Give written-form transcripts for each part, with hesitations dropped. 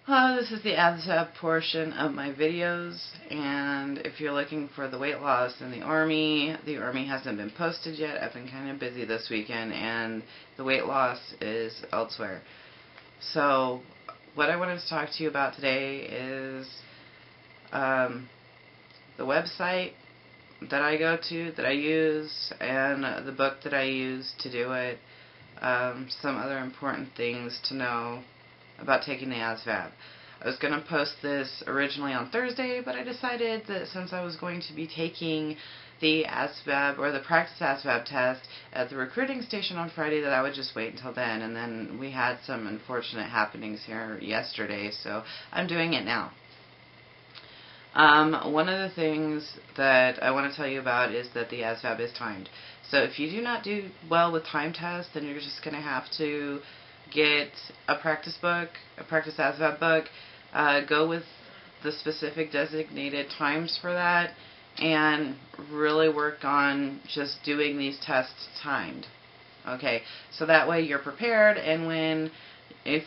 Hello, this is the Asvab portion of my videos, and if you're looking for the weight loss in the Army hasn't been posted yet. I've been kind of busy this weekend, and the weight loss is elsewhere. So, what I wanted to talk to you about today is the website that I go to, that I use, and the book that I use to do it, some other important things to know about taking the Asvab. I was going to post this originally on Thursday, but I decided that since I was going to be taking the Asvab, or the practice Asvab test, at the recruiting station on Friday, that I would just wait until then. And then we had some unfortunate happenings here yesterday, so I'm doing it now. One of the things that I want to tell you about is that the Asvab is timed. So if you do not do well with time tests, then you're just going to have to get a practice book, a practice Asvab book, go with the specific designated times for that, and really work on just doing these tests timed. Okay, so that way you're prepared, and when and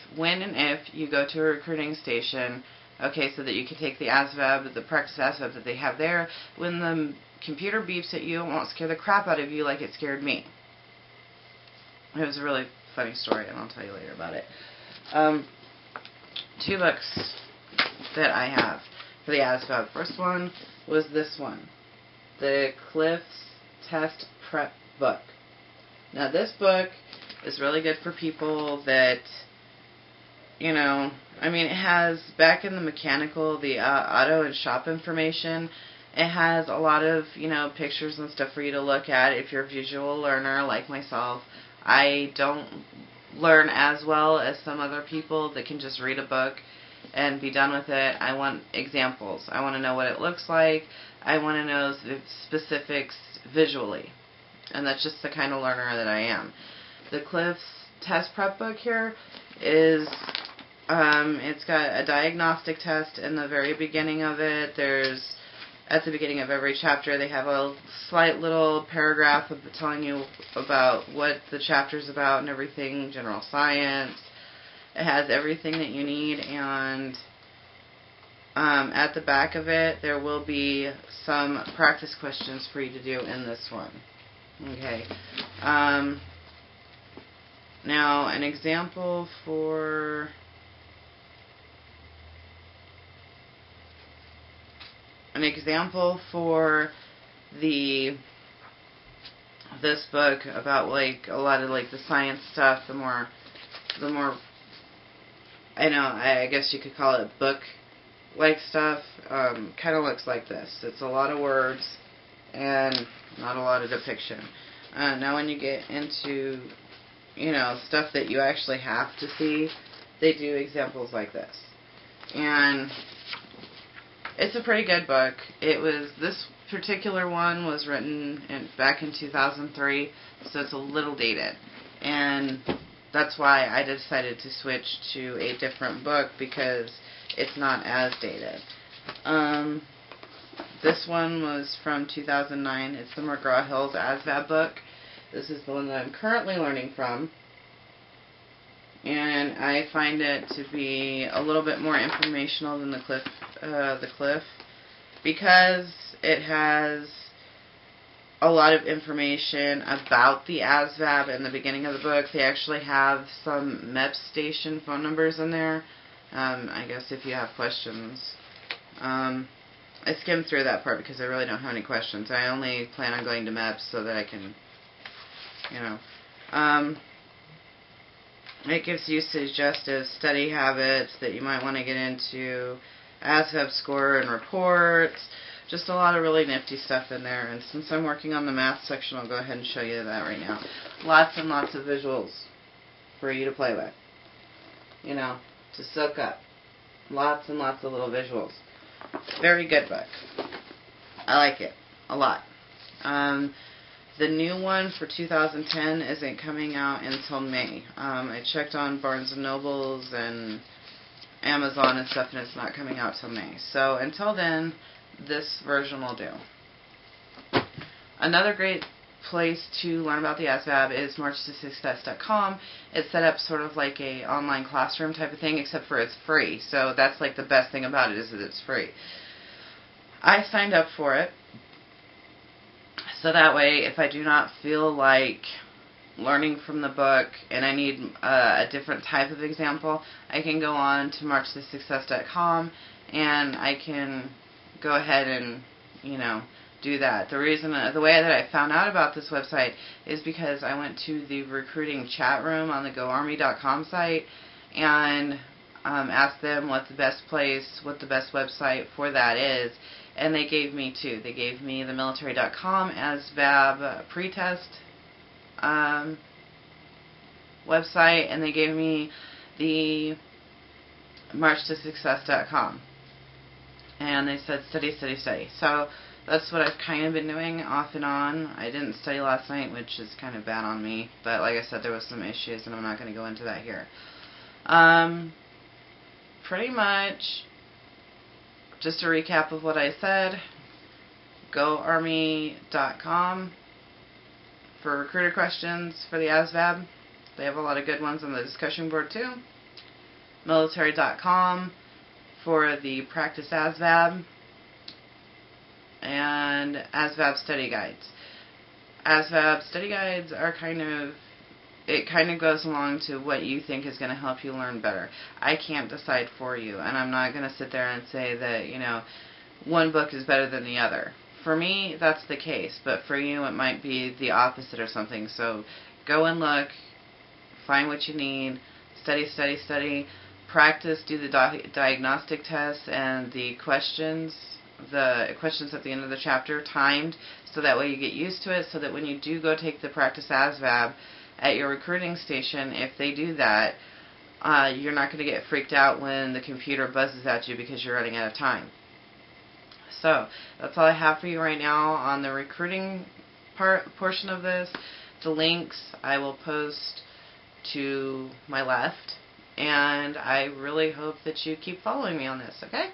if you go to a recruiting station, okay, so that you can take the Asvab, the practice Asvab that they have there, when the computer beeps at you, it won't scare the crap out of you like it scared me. It was a really funny story, and I'll tell you later about it. Two books that I have for the Asvab. First one was this one, the Cliff's Test Prep book. Now this book is really good for people that, you know, I mean, it has, back in the mechanical, the auto and shop information, it has a lot of, you know, pictures and stuff for you to look at if you're a visual learner like myself. I don't learn as well as some other people that can just read a book and be done with it. I want examples. I want to know what it looks like. I want to know the specifics visually. And that's just the kind of learner that I am. The Cliff's Test Prep book here is, it's got a diagnostic test in the very beginning of it. There's, at the beginning of every chapter, they have a slight little paragraph telling you about what the chapter's about and everything, general science. It has everything that you need, and at the back of it, there will be some practice questions for you to do in this one. Okay. Now, an example for this book about, like, a lot of, like, the science stuff, the more I guess you could call it book like stuff, kind of looks like this. It's a lot of words and not a lot of depiction. Now when you get into, you know, stuff that you actually have to see, they do examples like this. And it's a pretty good book. This particular one was written back in 2003, so it's a little dated. And that's why I decided to switch to a different book, because it's not as dated. This one was from 2009. It's the McGraw-Hill's Asvab book. This is the one that I'm currently learning from. And I find it to be a little bit more informational than the Cliff, because it has a lot of information about the Asvab in the beginning of the book. They actually have some MEP station phone numbers in there, I guess if you have questions. I skimmed through that part because I really don't have any questions. I only plan on going to MEPS so that I can, you know. It gives you suggestive study habits that you might want to get into, Asvab score and reports, just a lot of really nifty stuff in there. And since I'm working on the math section, I'll go ahead and show you that right now. Lots and lots of visuals for you to play with, you know, to soak up. Lots and lots of little visuals. Very good book. I like it a lot. The new one for 2010 isn't coming out until May. I checked on Barnes & Nobles and Amazon and stuff, and it's not coming out till May. So until then, this version will do. Another great place to learn about the Asvab is marchtosuccess.com. It's set up sort of like a online classroom type of thing, except for it's free. So that's like the best thing about it, is that it's free. I signed up for it, so that way if I do not feel like learning from the book and I need a different type of example, I can go on to marchtosuccess.com and I can go ahead and, do that. The way that I found out about this website is because I went to the recruiting chat room on the GoArmy.com site and asked them what the best website for that is, and they gave me two. They gave me the military.com Asvab pretest website, and they gave me the marchtosuccess.com, and they said study, study, study. So that's what I've kind of been doing off and on. I didn't study last night, which is kind of bad on me, but like I said, there was some issues, and I'm not going to go into that here. Pretty much, just a recap of what I said, GoArmy.com for recruiter questions for the Asvab. They have a lot of good ones on the discussion board too. Military.com for the practice Asvab, and Asvab study guides. Asvab study guides are kind of goes along to what you think is going to help you learn better. I can't decide for you, and I'm not going to sit there and say that, one book is better than the other. For me, that's the case, but for you, it might be the opposite or something. So go and look, find what you need, study, study, study, practice, do the diagnostic tests and the questions at the end of the chapter, timed, so that way you get used to it, so that when you do go take the practice Asvab at your recruiting station, if they do that, you're not going to get freaked out when the computer buzzes at you because you're running out of time. So that's all I have for you right now on the recruiting portion of this. The links I will post to my left, and I really hope that you keep following me on this, okay?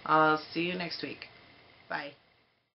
I'll see you next week. Bye.